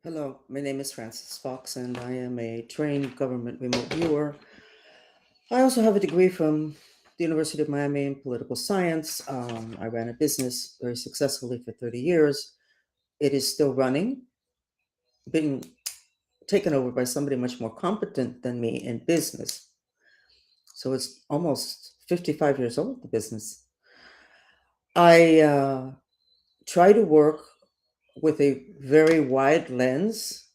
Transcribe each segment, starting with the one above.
Hello, my name is Francis Fox, and I am a trained government remote viewer. I also have a degree from the University of Miami in political science. I ran a business very successfully for 30 years. It is still running, being taken over by somebody much more competent than me in business. So it's almost 55 years old, the business. I try to work with a very wide lens,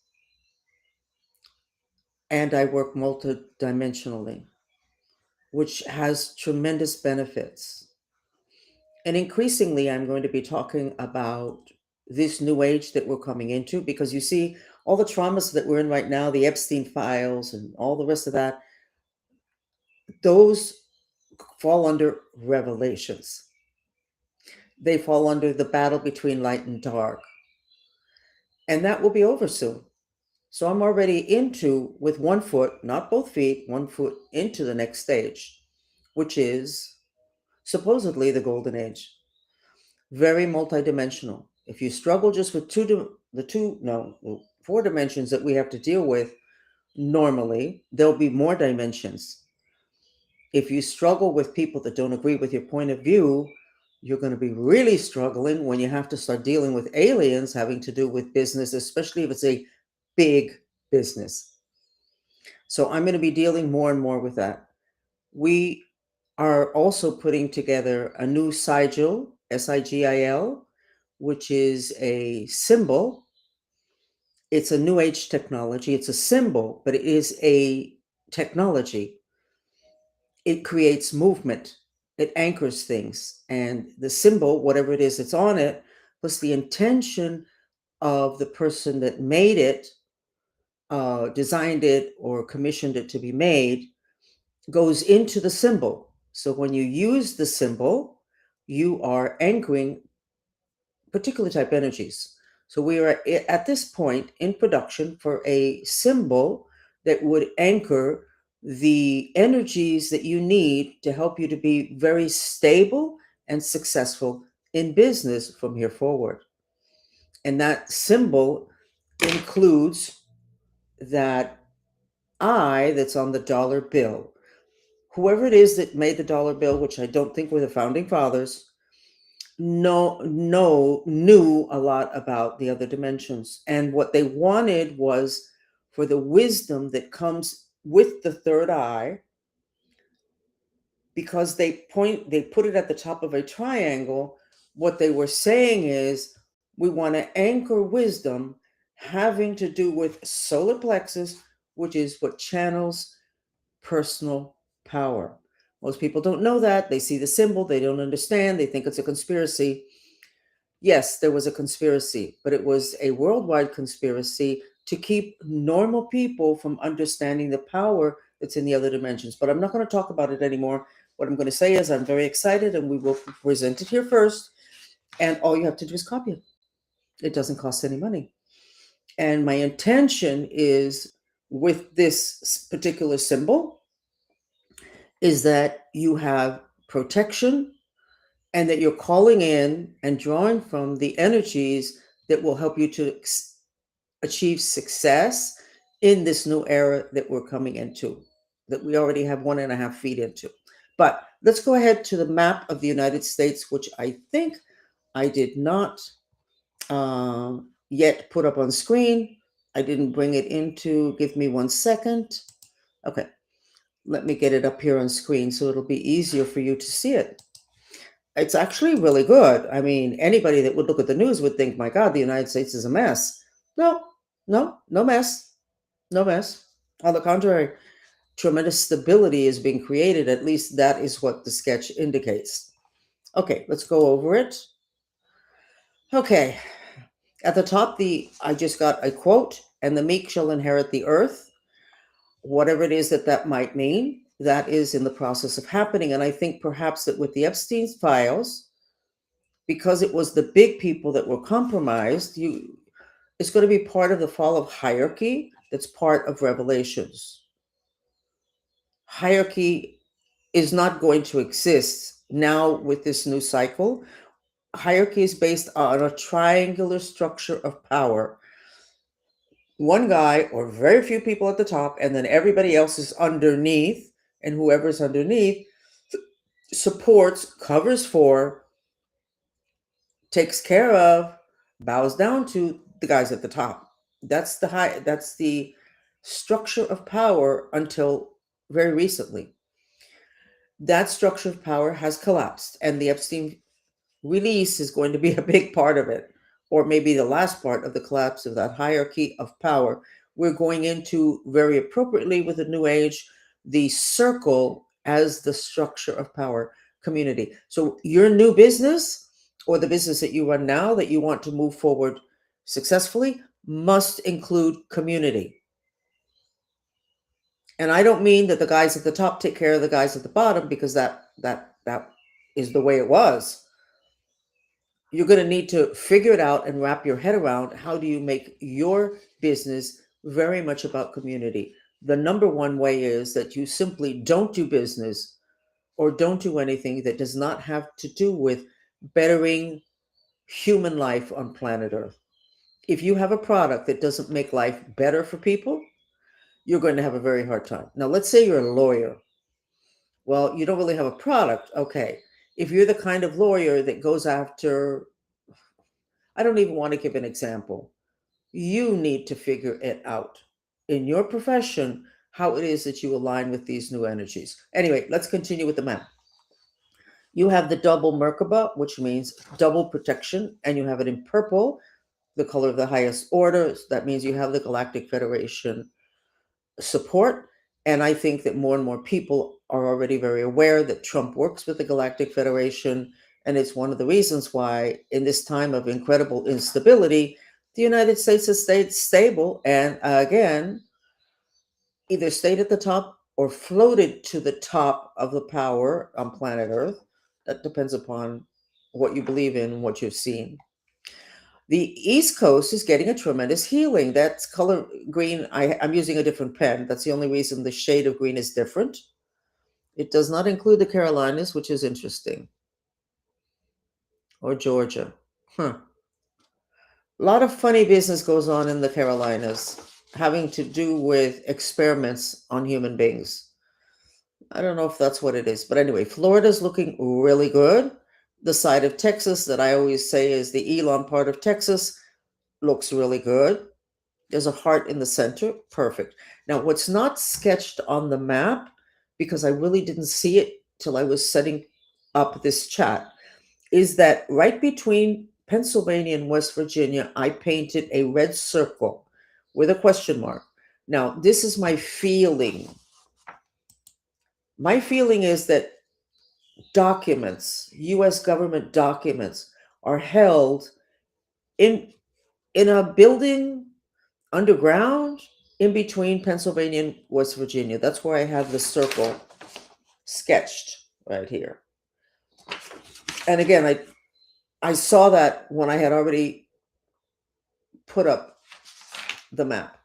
and I work multidimensionally, which has tremendous benefits. And increasingly, I'm going to be talking about this new age that we're coming into because you see, all the traumas that we're in right now, the Epstein files and all the rest of that, those fall under revelations. They fall under the battle between light and dark. And that will be over soon. So I'm already into, with one foot, not both feet, one foot into the next stage, which is supposedly the golden age. Very multidimensional. If you struggle just with four dimensions that we have to deal with normally, there'll be more dimensions. If you struggle with people that don't agree with your point of view, you're going to be really struggling when you have to start dealing with aliens having to do with business, especially if it's a big business. So I'm going to be dealing more and more with that. We are also putting together a new sigil, SIGIL, which is a symbol. It's a new age technology. It's a symbol, but it is a technology. It creates movement, it anchors things. And the symbol, whatever it is that's on it, plus the intention of the person that made it, designed it, or commissioned it to be made, goes into the symbol. So when you use the symbol, you are anchoring particular type energies. So we are at this point in production for a symbol that would anchor the energies that you need to help you to be very stable and successful in business from here forward. And that symbol includes that I that's on the dollar bill. Whoever it is that made the dollar bill, which I don't think were the founding fathers, knew a lot about the other dimensions. And what they wanted was for the wisdom that comes with the third eye, because they put it at the top of a triangle. What they were saying is, we want to anchor wisdom having to do with solar plexus, which is what channels personal power. Most people don't know that. They see the symbol, they don't understand, they think it's a conspiracy. Yes, there was a conspiracy, but it was a worldwide conspiracy to keep normal people from understanding the power that's in the other dimensions. But I'm not going to talk about it anymore. What I'm going to say is I'm very excited, and we will present it here first. And all you have to do is copy it. It doesn't cost any money. And my intention is, with this particular symbol, is that you have protection, and that you're calling in and drawing from the energies that will help you to achieve success in this new era that we're coming into, that we already have 1.5 feet into. But let's go ahead to the map of the United States, which I think I did not yet put up on screen. I didn't bring it into, give me 1 second. Okay, let me get it up here on screen so it'll be easier for you to see it. It's actually really good. I mean, anybody that would look at the news would think, my God, the United States is a mess. No, no mess. No mess. On the contrary, tremendous stability is being created. At least that is what the sketch indicates. Okay, let's go over it. Okay, at the top, I just got a quote, and the meek shall inherit the earth. Whatever it is that that might mean, that is in the process of happening. And I think perhaps that with the Epstein files, because it was the big people that were compromised, it's going to be part of the fall of hierarchy that's part of Revelations. Hierarchy is not going to exist now with this new cycle. Hierarchy is based on a triangular structure of power. one guy or very few people at the top, and then everybody else is underneath, and whoever's underneath supports, covers for, takes care of, bows down to the guys at the top. That's the structure of power until very recently. That structure of power has collapsed, and the Epstein release is going to be a big part of it, or maybe the last part of the collapse of that hierarchy of power. We're going into, very appropriately with the New Age, the circle as the structure of power community. So your new business, or the business that you run now that you want to move forward successfully, must include community. And I don't mean that the guys at the top take care of the guys at the bottom, because that is the way it was. You're going to need to figure it out and wrap your head around, how do you make your business very much about community. The number one way is that you simply don't do business or don't do anything that does not have to do with bettering human life on planet Earth. If you have a product that doesn't make life better for people, you're going to have a very hard time. Now, let's say you're a lawyer. Well, you don't really have a product. Okay. If you're the kind of lawyer that goes after, I don't even want to give an example. You need to figure it out in your profession, how it is that you align with these new energies. Anyway, let's continue with the map. You have the double Merkaba, which means double protection, and you have it in purple, the color of the highest order. That means you have the Galactic Federation support. And I think that more and more people are already very aware that Trump works with the Galactic Federation. And it's one of the reasons why, in this time of incredible instability, the United States has stayed stable and, again, either stayed at the top or floated to the top of the power on planet Earth. That depends upon what you believe in and what you've seen. The East Coast is getting a tremendous healing. That's color green. I'm using a different pen. That's the only reason the shade of green is different. It does not include the Carolinas, which is interesting. Or Georgia. A lot of funny business goes on in the Carolinas, having to do with experiments on human beings. I don't know if that's what it is. But anyway, Florida's looking really good. The side of Texas that I always say is the Elon part of Texas looks really good. There's a heart in the center. Perfect. Now, what's not sketched on the map, because I really didn't see it till I was setting up this chat, is that right between Pennsylvania and West Virginia, I painted a red circle with a question mark. Now, this is my feeling. My feeling is that documents, U.S. government documents, are held in a building underground in between Pennsylvania and West Virginia. That's where I have the circle sketched right here. And again, I saw that when I had already put up the map.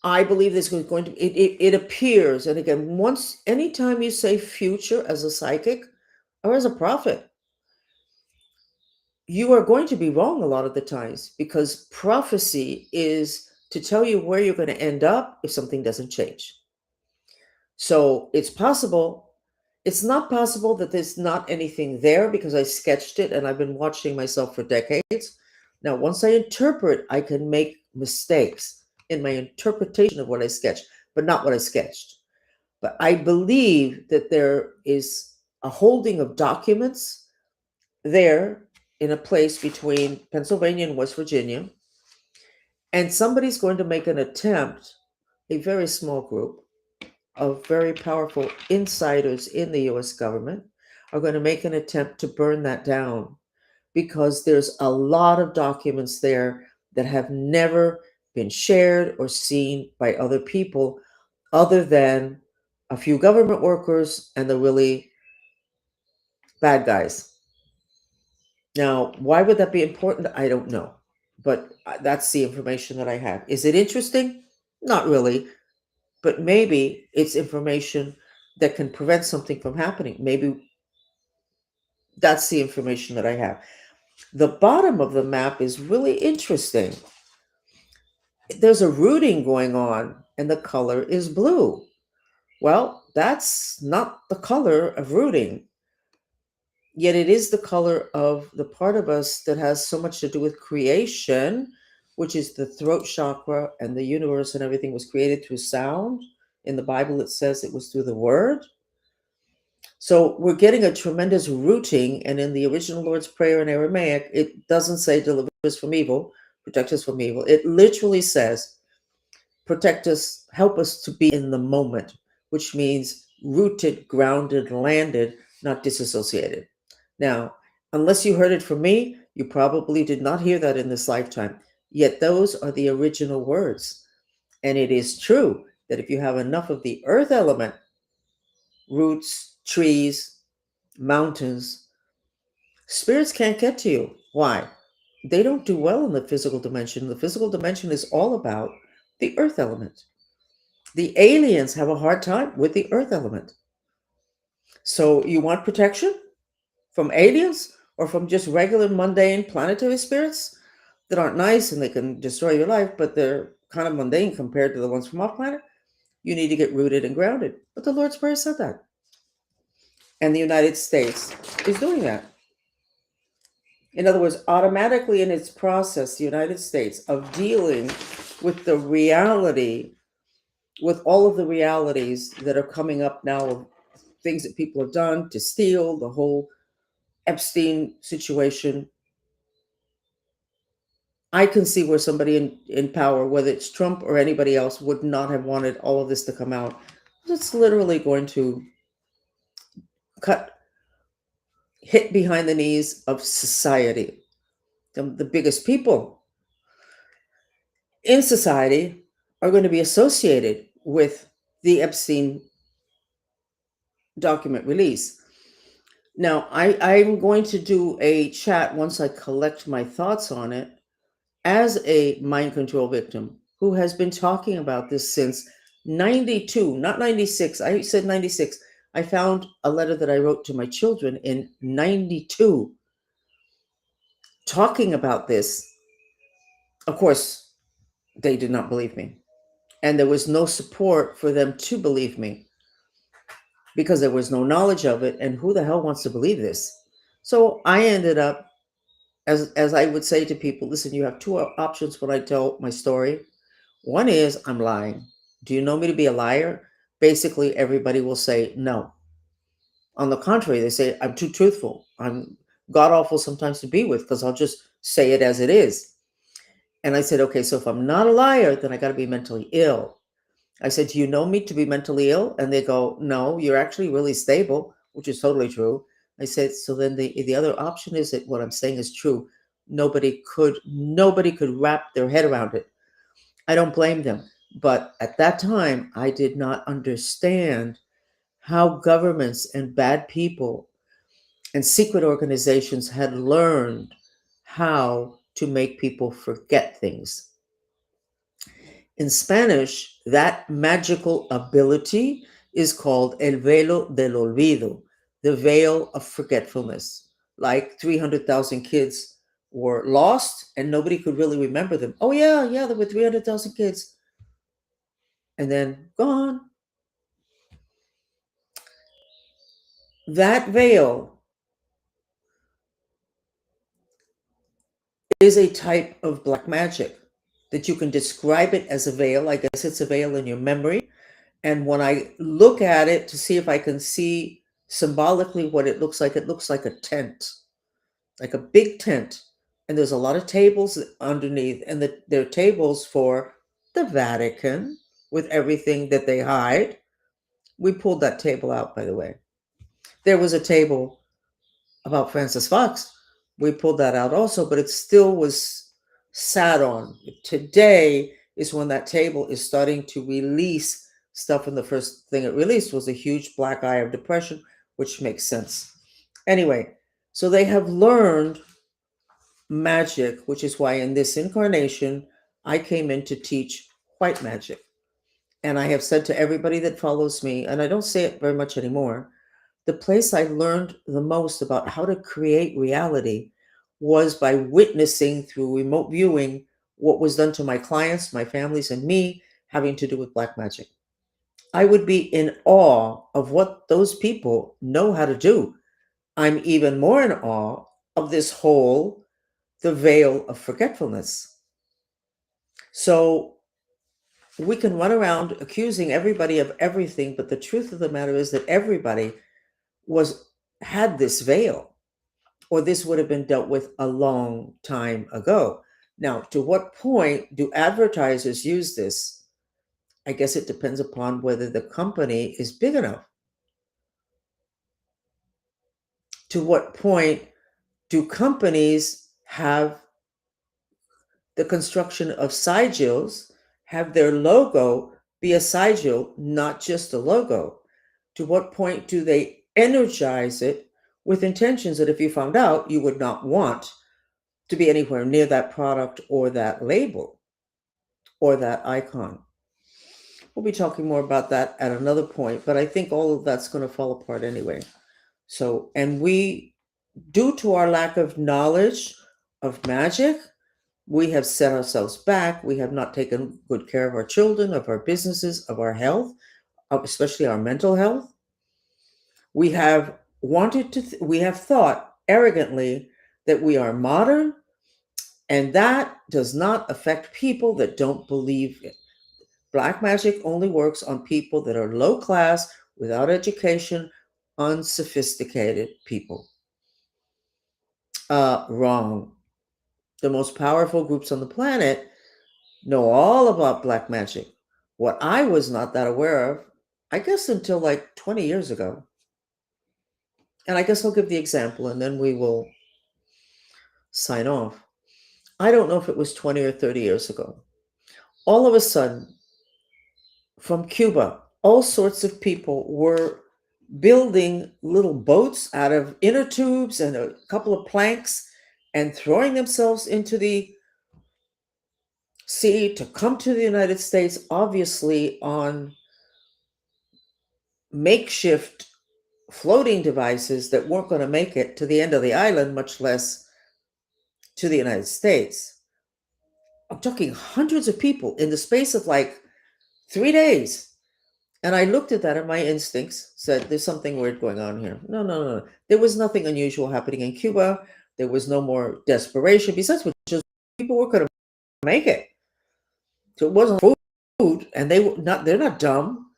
I believe this is going to, it appears, and again, anytime you say future as a psychic or as a prophet, you are going to be wrong a lot of the times, because prophecy is to tell you where you're going to end up if something doesn't change. So it's possible. It's not possible that there's not anything there, because I sketched it and I've been watching myself for decades. Now, once I interpret, I can make mistakes in my interpretation of what I sketched, but not what I sketched. But I believe that there is a holding of documents there in a place between Pennsylvania and West Virginia, and somebody's going to make an attempt, a very small group of very powerful insiders in the US government are going to make an attempt to burn that down, because there's a lot of documents there that have never been shared or seen by other people other than a few government workers and the really bad guys. Now, why would that be important? I don't know. But that's the information that I have. Is it interesting? Not really. But maybe it's information that can prevent something from happening. Maybe that's the information that I have. The bottom of the map is really interesting. there's a rooting going on and the color is blue. Well, that's not the color of rooting, yet it is the color of the part of us that has so much to do with creation, which is the throat chakra, and the universe and everything was created through sound. In the Bible, it says it was through the word. So we're getting a tremendous rooting, and in the original Lord's Prayer in Aramaic, it doesn't say deliver us from evil, protect us from evil. It literally says protect us, help us to be in the moment, which means rooted, grounded, landed, not disassociated. Now, unless you heard it from me, you probably did not hear that in this lifetime. Yet those are the original words. And it is true that if you have enough of the earth element, roots, trees, mountains, spirits can't get to you. Why? They don't do well in the physical dimension. The physical dimension is all about the earth element. The aliens have a hard time with the earth element. So you want protection from aliens or from just regular mundane planetary spirits that aren't nice and they can destroy your life, but they're kind of mundane compared to the ones from off planet? You need to get rooted and grounded. But the Lord's Prayer said that. And the United States is doing that. In other words, automatically in its process, the United States of dealing with the reality, with all of the realities that are coming up now of things that people have done to steal, the whole Epstein situation. I can see where somebody in power, whether it's Trump or anybody else, would not have wanted all of this to come out. It's literally going to hit behind the knees of society. The biggest people in society are going to be associated with the Epstein document release. Now, I'm going to do a chat once I collect my thoughts on it as a mind control victim who has been talking about this since 92, not 96. I said 96. I found a letter that I wrote to my children in 92 talking about this. Of course, they did not believe me. And there was no support for them to believe me because there was no knowledge of it. And who the hell wants to believe this? So I ended up, as I would say to people, listen, you have two options when I tell my story. One is I'm lying. Do you know me to be a liar? Basically, everybody will say no. On the contrary, they say I'm too truthful. I'm god awful sometimes to be with because I'll just say it as it is. And I said, okay, so if I'm not a liar, then I got to be mentally ill. I said, do you know me to be mentally ill? And they go, no, you're actually really stable, which is totally true. I said, so then the other option is that what I'm saying is true. Nobody could wrap their head around it. I don't blame them. But at that time, I did not understand how governments and bad people and secret organizations had learned how to make people forget things. In Spanish, that magical ability is called el velo del olvido, the veil of forgetfulness. Like 300,000 kids were lost and nobody could really remember them. Oh, yeah, there were 300,000 kids. And then gone. That veil is a type of black magic that you can describe it as a veil. I guess it's a veil in your memory. And when I look at it to see if I can see symbolically what it looks like a tent, like a big tent. And there's a lot of tables underneath, and there are tables for the Vatican with everything that they hide. We pulled that table out, by the way. There was a table about Francis Fox. We pulled that out also, but it still was sat on. Today is when that table is starting to release stuff, and the first thing it released was a huge black eye of depression, which makes sense. Anyway, so they have learned magic, which is why in this incarnation, I came in to teach white magic. And I have said to everybody that follows me, and I don't say it very much anymore, the place I learned the most about how to create reality was by witnessing through remote viewing what was done to my clients, my families, and me having to do with black magic. I would be in awe of what those people know how to do. I'm even more in awe of this whole, the veil of forgetfulness. So we can run around accusing everybody of everything, but the truth of the matter is that everybody had this veil, or this would have been dealt with a long time ago. Now, to what point do advertisers use this? I guess it depends upon whether the company is big enough. To what point do companies have the construction of sigils, have their logo be a sigil, not just a logo? To what point do they energize it with intentions that if you found out, you would not want to be anywhere near that product or that label or that icon? We'll be talking more about that at another point, but I think all of that's going to fall apart anyway. So, and we, due to our lack of knowledge of magic, we have set ourselves back. We have not taken good care of our children, of our businesses, of our health, especially our mental health. We have we have thought arrogantly that we are modern, and that does not affect people that don't believe it. Black magic only works on people that are low class, without education, unsophisticated people. Wrong. The most powerful groups on the planet know all about black magic. What I was not that aware of, I guess until like 20 years ago. And I guess I'll give the example and then we will sign off. I don't know if it was 20 or 30 years ago. All of a sudden, from Cuba, all sorts of people were building little boats out of inner tubes and a couple of planks and throwing themselves into the sea to come to the United States, obviously on makeshift floating devices that weren't going to make it to the end of the island, much less to the United States. I'm talking hundreds of people in the space of like 3 days. And I looked at that and my instincts said, there's something weird going on here. No, no, no. There was nothing unusual happening in Cuba. There was no more desperation. Besides, which just people were going to make it. So it wasn't food, and they're not dumb,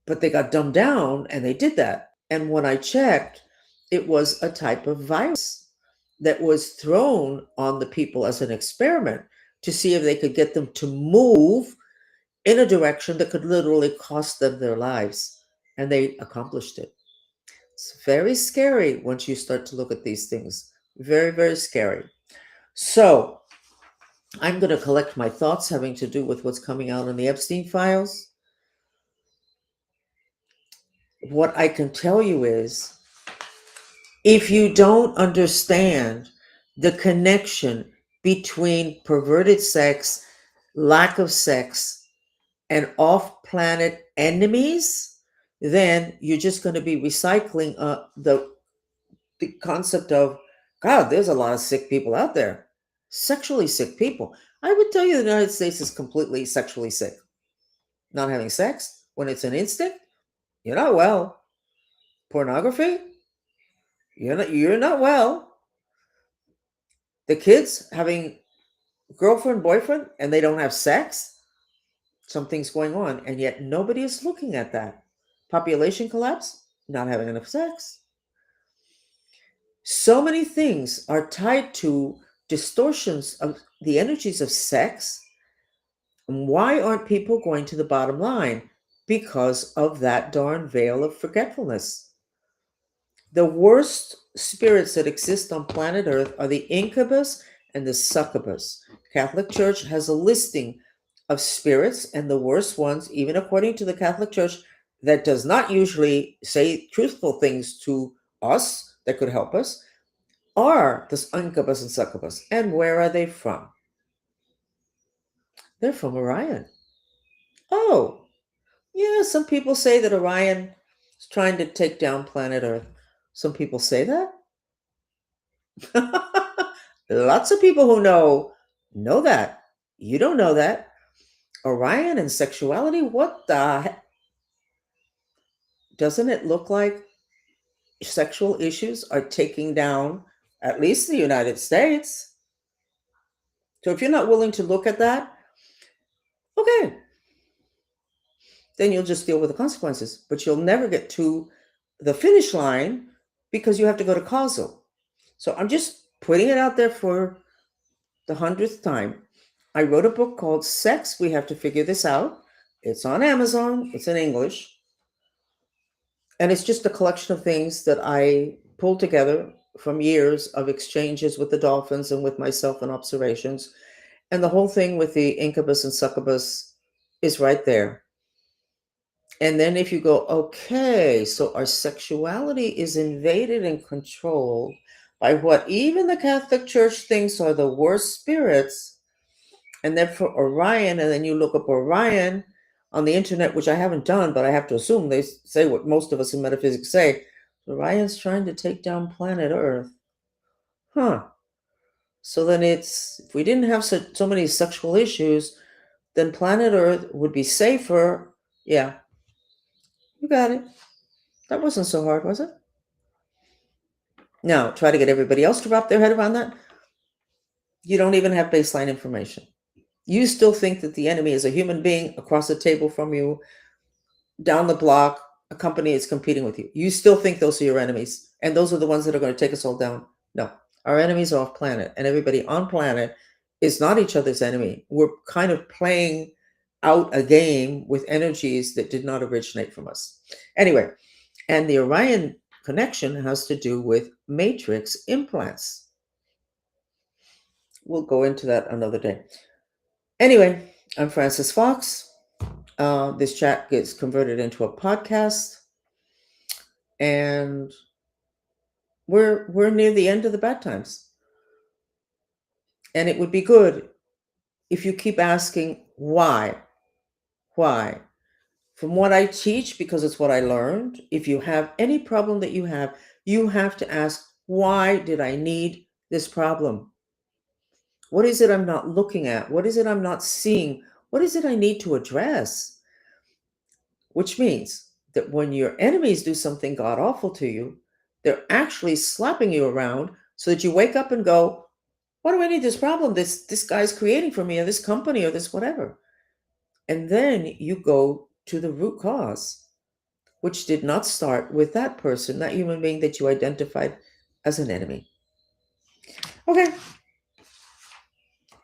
but they got dumbed down and they did that. And when I checked, it was a type of virus that was thrown on the people as an experiment to see if they could get them to move in a direction that could literally cost them their lives. And they accomplished it. It's very scary once you start to look at these things. Very, very scary. So I'm going to collect my thoughts having to do with what's coming out in the Epstein files. What I can tell you is, if you don't understand the connection between perverted sex, lack of sex, and off-planet enemies, then you're just going to be recycling the concept of, God, there's a lot of sick people out there, sexually sick people. I would tell you the United States is completely sexually sick. Not having sex when it's an instinct, you're not well. Pornography, you're not well. The kids having girlfriend, boyfriend, and they don't have sex, something's going on. And yet nobody is looking at that. Population collapse, not having enough sex. So many things are tied to distortions of the energies of sex. And why aren't people going to the bottom line? Because of that darn veil of forgetfulness. The worst spirits that exist on planet Earth are the incubus and the succubus. Catholic Church has a listing of spirits, and the worst ones, even according to the Catholic Church, that does not usually say truthful things to us that could help us, are the incubus and succubus. And where are they from? They're from Orion. Oh, yeah, some people say that Orion is trying to take down planet Earth. Some people say that. Lots of people who know Know that. You don't know that. Orion and sexuality? What the heck? Doesn't it look like sexual issues are taking down at least the United States? So if you're not willing to look at that, okay, then you'll just deal with the consequences. But you'll never get to the finish line because you have to go to causal. So I'm just putting it out there for the 100th time. I wrote a book called Sex, We Have to Figure This Out. It's on Amazon, it's in English. And it's just a collection of things that I pulled together from years of exchanges with the dolphins and with myself and observations. And the whole thing with the incubus and succubus is right there. And then if you go, okay, so our sexuality is invaded and controlled by what even the Catholic Church thinks are the worst spirits. And then for Orion, and then you look up Orion on the internet, which I haven't done, but I have to assume they say what most of us in metaphysics say. Orion's trying to take down planet Earth. Huh. So then if we didn't have so many sexual issues, then planet Earth would be safer. Yeah, you got it. That wasn't so hard, was it? Now, try to get everybody else to wrap their head around that. You don't even have baseline information. You still think that the enemy is a human being across the table from you, down the block, a company is competing with you. You still think those are your enemies, and those are the ones that are going to take us all down. No, our enemies are off planet, and everybody on planet is not each other's enemy. We're kind of playing out a game with energies that did not originate from us. Anyway, and the Orion connection has to do with matrix implants. We'll go into that another day. Anyway, I'm Francis Fox. This chat gets converted into a podcast, and we're near the end of the bad times. And it would be good if you keep asking why. Why? From what I teach, because it's what I learned, if you have any problem that you have to ask, why did I need this problem? What is it I'm not looking at? What is it I'm not seeing? What is it I need to address? Which means that when your enemies do something god awful to you, they're actually slapping you around so that you wake up and go, why do I need this problem this guy's creating for me, or this company, or this whatever? And then you go to the root cause, which did not start with that person, that human being that you identified as an enemy. Okay,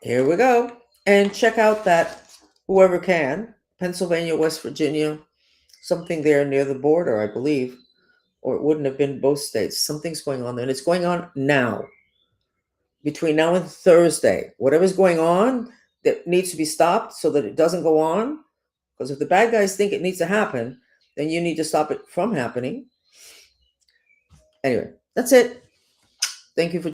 here we go. And check out that, whoever can, Pennsylvania, West Virginia, something there near the border, I believe, or it wouldn't have been both states. Something's going on there, and it's going on now. Between now and Thursday, whatever's going on that needs to be stopped so that it doesn't go on, because if the bad guys think it needs to happen, then you need to stop it from happening. Anyway, that's it. Thank you for